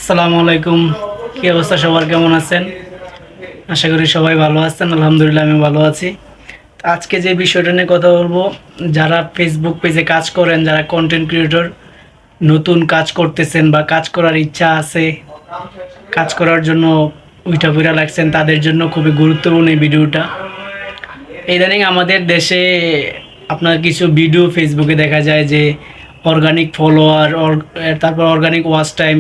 আসসালামু আলাইকুম। কি অবস্থা, সবার কেমন আছেন? আশা করি সবাই ভালো আছেন। আলহামদুলিল্লাহ আমি ভালো আছি। আজকে যে বিষয়টা নিয়ে কথা বলবো, যারা ফেসবুক পেজে কাজ করেন, যারা কন্টেন্ট ক্রিয়েটর, নতুন কাজ করতেছেন বা কাজ করার ইচ্ছা আছে, কাজ করার জন্য উইঠা পুইরা লাগছেন, তাদের জন্য খুবই গুরুত্বপূর্ণ এই ভিডিওটা। ইদানিং আমাদের দেশে আপনার কিছু ভিডিও ফেসবুকে দেখা যায় যে অর্গানিক ফলোয়ার, তারপর অর্গানিক ওয়াচ টাইম,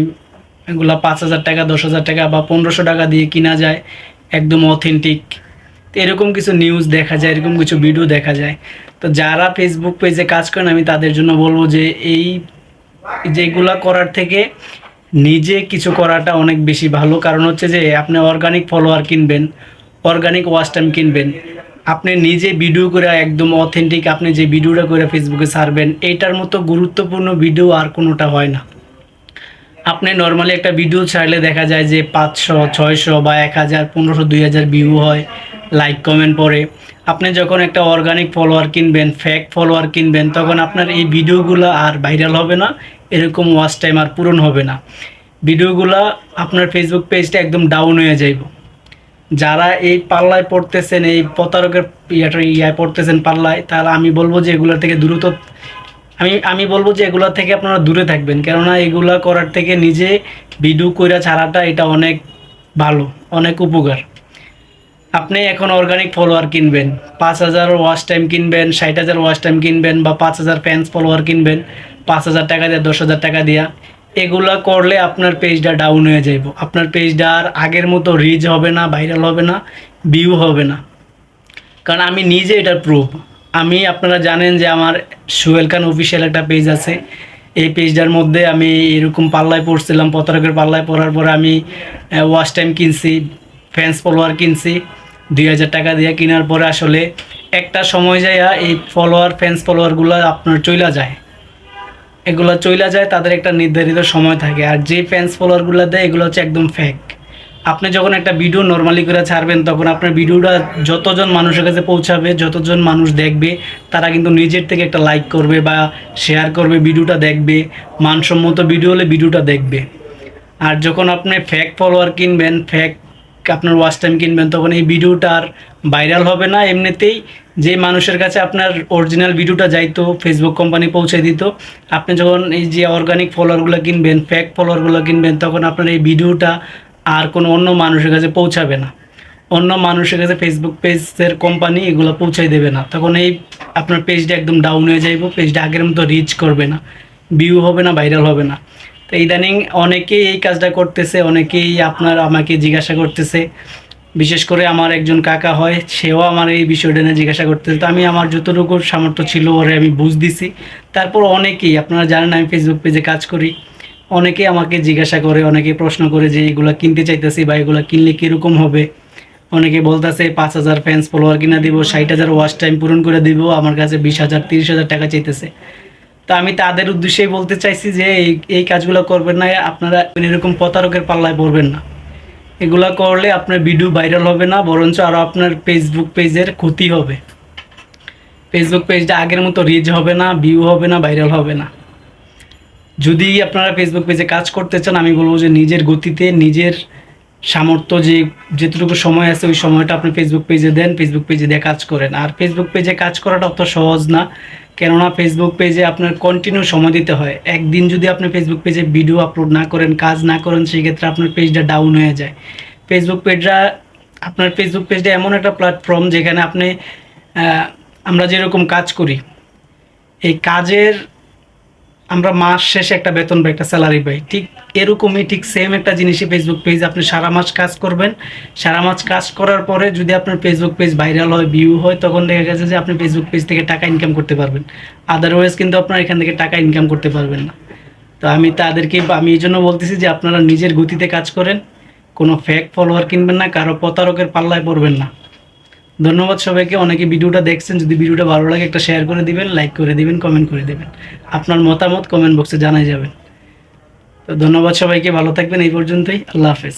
এগুলো 5,000 টাকা, 10,000 টাকা বা 1500 টাকা দিয়ে কিনা যায়, একদম অথেন্টিক। তো এরকম কিছু নিউজ দেখা যায়, এরকম কিছু ভিডিও দেখা যায়। তো যারা ফেসবুক পেজে কাজ করেন, আমি তাদের জন্য বলবো যে এই যেগুলা করার থেকে নিজে কিছু করাটা অনেক বেশি ভালো। কারণ হচ্ছে যে আপনি অর্গানিক ফলোয়ার কিনবেন, অর্গানিক ওয়াচ টাইম কিনবেন, আপনি নিজে ভিডিও করে একদম অথেন্টিক আপনি যে ভিডিওটা করে ফেসবুকে ছাড়বেন, এইটার মতো গুরুত্বপূর্ণ ভিডিও আর কোনোটা হয় না। আপনি নর্মালি একটা ভিডিও ছাড়লে দেখা যায় যে 500, 600 বা 1000, 1500, 2000 ভিউ হয়, লাইক কমেন্ট পড়ে। আপনি যখন একটা অর্গানিক ফলোয়ার কিনবেন, ফেক ফলোয়ার কিনবেন, তখন আপনার এই ভিডিওগুলো আর ভাইরাল হবে না, এরকম ওয়াচ টাইম আর পূরণ হবে না। ভিডিওগুলো আপনার ফেসবুক পেজটা একদম ডাউন হয়ে যাইব। যারা এই পাল্লায় পড়তেছেন, এই প্রতারকের ইয়ায় পড়তেছেন পাল্লায়, তাহলে আমি বলবো যে এগুলোর থেকে দ্রুত আমি বলবো যে এগুলা থেকে আপনারা দূরে থাকবেন। কেননা এগুলা করার থেকে নিজে ভিডিও কইরা ছাড়াটা এটা অনেক ভালো, অনেক উপকার। আপনি এখন অর্গানিক ফলোয়ার কিনবেন, 5,000 ওয়াচ টাইম কিনবেন, 60,000 ওয়াচ টাইম কিনবেন, বা 5,000 ফ্যান্স ফলোয়ার কিনবেন 5,000 টাকা দিয়ে, 10,000 টাকা দিয়া। এগুলা করলে আপনার পেজটা ডাউন হয়ে যাইব। আপনার পেজটা আর আগের মতো রিচ হবে না, ভাইরাল হবে না, ভিউ হবে না। কারণ আমি নিজে এটার প্রুফ। আপনারা জানেন যে আমার সোহেল খান অফিসিয়াল একটা পেজ আছে। এই পেজটার মধ্যে আমি এরকম পাল্লায় পড়ছিলাম, প্রতারকের পাল্লায় পড়ার পরে আমি ওয়াচ টাইম কিনছি, ফ্যান্স ফলোয়ার কিনছি 2,000 টাকা দিয়ে। কেনার পরে আসলে একটা সময় যায় এই ফ্যান্স ফলোয়ারগুলো আপনার চইলা যায়, এগুলো চইলা যায়, তাদের একটা নির্ধারিত সময় থাকে। আর যে ফ্যান্স ফলোয়ারগুলো দেয় এগুলো হচ্ছে একদম ফেক। আপনি যখন একটা ভিডিও নর্মালি করে ছাড়বেন, তখন আপনার ভিডিওটা যতজন মানুষের কাছে পৌঁছাবে, যতজন মানুষ দেখবে, তারা কিন্তু নিজের থেকে একটা লাইক করবে বা শেয়ার করবে, ভিডিওটা দেখবে, মানসম্মত ভিডিও হলে ভিডিওটা দেখবে। আর যখন আপনি ফেক ফলোয়ার কিনবেন, ফেক আপনার ওয়াচ টাইম কিনবেন, তখন এই ভিডিওটা আর ভাইরাল হবে না। এমনিতেই যে মানুষের কাছে আপনার অরিজিনাল ভিডিওটা যাইতো, ফেসবুক কোম্পানি পৌঁছে দিত, আপনি যখন এই যে অর্গানিক ফলোয়ারগুলো কিনবেন, ফেক ফলোয়ারগুলো কিনবেন, তখন আপনার এই ভিডিওটা আর কোনো অন্য মানুষের কাছে পৌঁছাবে না। অন্য মানুষের কাছে ফেসবুক পেজের কোম্পানি এগুলো পৌঁছাই দেবে না। তখন এই আপনার পেজটা একদম ডাউন হয়ে যাইব, পেজটা আগের মতো রিচ করবে না, ভিউ হবে না, ভাইরাল হবে না। তো ইদানিং অনেকেই এই কাজটা করতেছে, অনেকেই আমাকে জিজ্ঞাসা করতেছে। বিশেষ করে আমার একজন কাকা হয়, সেও আমার এই বিষয়টা নিয়ে জিজ্ঞাসা করতেছে। তো আমি আমার যতটুকু সামর্থ্য ছিল ওরে আমি বুঝ দিছি। তারপর অনেকেই, আপনারা জানেন আমি ফেসবুক পেজে কাজ করি, অনেকেই আমাকে জিজ্ঞাসা করে, অনেকে প্রশ্ন করে যে এগুলো কিনতে চাইতেছি বা এগুলো কিনলে কীরকম হবে। অনেকে বলতেছে 5,000 ফ্যান্স ফলোয়ার কিনা দিব, 60,000 ওয়াচ টাইম পূরণ করে দিব, আমার কাছে 20,000, 30,000 টাকা চাইতেছে। তো আমি তাদের উদ্দেশ্যেই বলতে চাইছি যে এই কাজগুলো করবেন না, আপনারা এরকম প্রতারকের পাল্লায় পড়বেন না। এগুলা করলে আপনার ভিডিও ভাইরাল হবে না, বরঞ্চ আরও আপনার ফেসবুক পেজের ক্ষতি হবে। ফেসবুক পেজটা আগের মতো রিচ হবে না, ভিউ হবে না, ভাইরাল হবে না। যদি আপনারা ফেসবুক পেজে কাজ করতে চান, আমি বলবো যে নিজের গতিতে, নিজের সামর্থ্য যেটুকু সময় আছে ওই সময়টা আপনি ফেসবুক পেজে দেন, ফেসবুক পেজে দিয়ে কাজ করেন। আর ফেসবুক পেজে কাজ করাটা অত সহজ না, কেননা ফেসবুক পেজে আপনার কন্টিনিউ সময় দিতে হয়। একদিন যদি আপনি ফেসবুক পেজে ভিডিও আপলোড না করেন, কাজ না করেন, সেক্ষেত্রে আপনার পেজটা ডাউন হয়ে যায়। ফেসবুক পেজটা এমন একটা প্ল্যাটফর্ম যেখানে আমরা যেরকম কাজ করি, এই কাজের আমরা মাস শেষে একটা বেতন বা একটা স্যালারি পাই, ঠিক এরকমই, ঠিক সেম একটা জিনিসই ফেসবুক পেজ। আপনি সারা মাস কাজ করবেন, সারা মাস কাজ করার পরে যদি আপনার ফেসবুক পেজ ভাইরাল হয়, ভিউ হয়, তখন দেখা গেছে যে আপনি ফেসবুক পেজ থেকে টাকা ইনকাম করতে পারবেন। আদারওয়াইজ কিন্তু আপনার এখান থেকে টাকা ইনকাম করতে পারবেন না। তো আমি এই জন্য বলতেছি যে আপনারা নিজের গতিতে কাজ করেন, কোনো ফেক ফলোয়ার কিনবেন না, কারো প্রতারকের পাল্লায় পড়বেন না। ধন্যবাদ সবাইকে। অনেকে ভিডিওটা দেখছেন, যদি ভিডিওটা ভালো লাগে একটা শেয়ার করে দিবেন, লাইক করে দিবেন, কমেন্ট করে দেবেন। আপনার মতামত কমেন্ট বক্সে জানাই যাবেন। তো ধন্যবাদ সবাইকে, ভালো থাকবেন। এই পর্যন্তই, আল্লাহ হাফেজ।